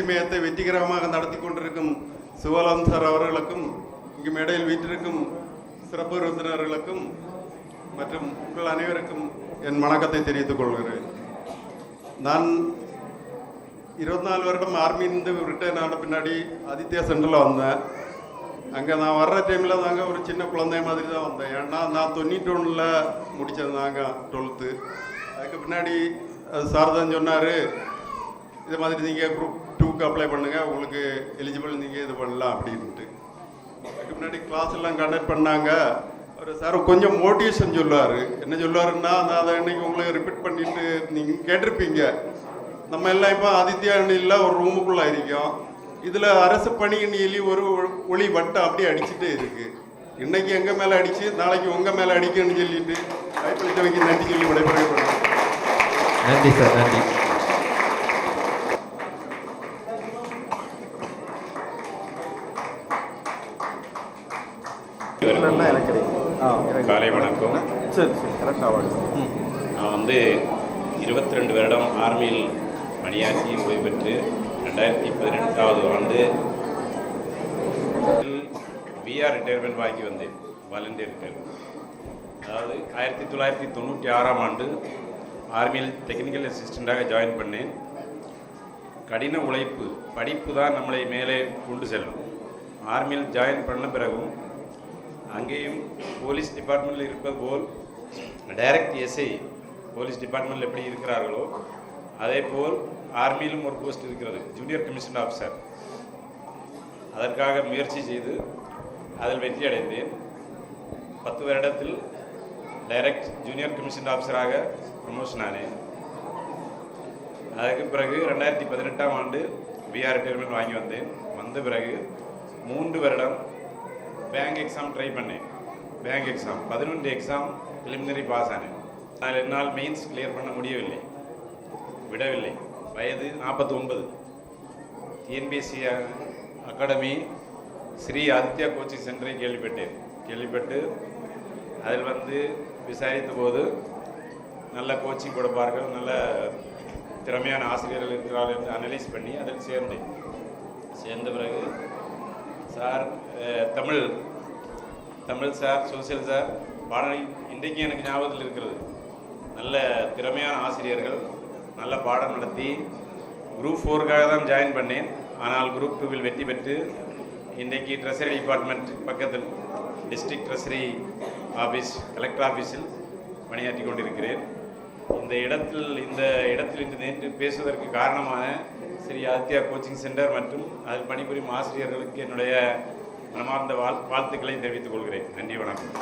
மையத்தை வெற்றிகரமாக நடத்தி கொண்டிருக்கும் சிவானந்த் சார் அவர்களுக்கும் இங்கு மேடையில் வீற்றிருக்கும் சிறப்பு விருந்தினர்களுக்கும் மற்றும் உங்கள் அனைவருக்கும் என் வணக்கத்தை தெரிவித்துக் கொள்கிறேன். நான் 24 வருடம் ஆர்மியிலிருந்து ரிட்டையர் ஆன பின்னாடி ஆதித்யா சென்டரில் வந்தேன். அங்கே நான் வர்ற டைமில் தாங்க ஒரு சின்ன குழந்தை மாதிரி தான் வந்தேன். ஏன்னா நான் 91 முடித்தது தாங்க 12th. அதுக்கு பின்னாடி சார் தான் சொன்னார், இது மாதிரி நீங்கள் குரூப் 2க்கு அப்ளை பண்ணுங்கள், உங்களுக்கு எலிஜிபிள் நீங்கள் இது பண்ணலாம் அப்படின்ட்டு. அதுக்கு முன்னாடி கிளாஸ் எல்லாம் கண்டக்ட் பண்ணாங்க. ஒரு சார் கொஞ்சம் மோட்டிவேஷன் சொல்லுவார். என்ன சொல்லுவாருன்னா, நான் அதை இன்னைக்கு உங்களுக்கு ரிப்பீட் பண்ணிட்டு நீங்கள் கேட்டிருப்பீங்க. நம்ம எல்லாம் இப்போ ஆதித்யா அணியில் ஒரு ரூமுக்குள்ளே இருக்கோம். இதில் அரசு பணி அணியிலி ஒரு ஒளி வட்டம் அப்படியே அடிச்சுட்டே இருக்குது. இன்னைக்கு எங்கள் மேலே அடித்து நாளைக்கு உங்கள் மேலே அடிக்கணும்னு சொல்லிட்டு வாய்ப்பளித்தவைக்கு நன்றி சொல்லி விடைபெறுகிறேன். நன்றி சார், நன்றி. காலை வணக்கம். நான் வந்து 22 வருடம் ஆர்மியில் பணியாற்றி ஓய்வு பெற்று 2018ஆவது ஆண்டு பிஆர் ரிட்டையர்மெண்ட் வாங்கி வந்தேன். Volunteer retirement. அதாவது 1996ஆம் ஆண்டு ஆர்மியில் டெக்னிக்கல் அசிஸ்டண்ட்டாக ஜாயின் பண்ணேன். கடின உழைப்பு, படிப்பு தான் நம்மளை மேலே கொண்டு செல்லும். ஆர்மியில் ஜாயின் பண்ண பிறகும் அங்கேயும் போலீஸ் டிபார்ட்மெண்ட்டில் இருப்பது போல் டைரக்ட் எஸ்ஐ போலீஸ் டிபார்ட்மெண்ட்டில் எப்படி இருக்கிறார்களோ அதே போல் ஆர்மியிலும் ஒரு போஸ்ட் இருக்கிறது, ஜூனியர் கமிஷன் ஆஃபீஸர். அதற்காக முயற்சி செய்து அதில் வெற்றி அடைந்தேன். 10 வருடத்தில் டைரக்ட் ஜூனியர் கமிஷன் ஆஃபீஸராக ப்ரமோஷன் ஆனேன். அதுக்கு பிறகு 2018ஆம் ஆண்டு பிஆர் ரிட்டையர்மெண்ட் வாங்கி வந்தேன். வந்த பிறகு 3 வருடம் பேங்க் எக்ஸாம் ட்ரை பண்ணேன். Bank exam 11 exam preliminary pass ஆனேன். அதில் என்னால் மெயின்ஸ் கிளியர் பண்ண முடியவில்லை, விடவில்லை. வயது 49. TNPSC academy Sri Aditya coaching சென்டரை கேள்விப்பட்டு அதில் வந்து விசாரித்த போது நல்ல கோச்சிங் கொடுப்பார்கள், நல்ல திறமையான ஆசிரியர்கள் இருக்கிறார்கள் என்று அனலைஸ் பண்ணி அதில் சேர்ந்த பிறகு sir Tamil sir, social sir பாடம் இன்றைக்கு எனக்கு ஞாபகத்தில் இருக்கிறது. நல்ல திறமையான ஆசிரியர்கள், நல்ல பாடம் நடத்தி குரூப் 4க்காக தான் ஜாயின் பண்ணேன். ஆனால் குரூப் 2வில் வெற்றி பெற்று இன்றைக்கு ட்ரெஸரி டிபார்ட்மெண்ட் பக்கத்தில் டிஸ்ட்ரிக்ட் ட்ரெஸரி ஆஃபீஸ், கலெக்டர் ஆஃபீஸில் பணியாற்றி கொண்டிருக்கிறேன். இந்த இடத்தில் இன்று நேற்று பேசுவதற்கு காரணமான ஸ்ரீ ஆதித்யா கோச்சிங் சென்டர் மற்றும் அதில் பணிபுரியும் ஆசிரியர்களுக்கு என்னுடைய மனமார்ந்த வாழ்த்துக்களை தெரிவித்துக் கொள்கிறேன். நன்றி, வணக்கம்.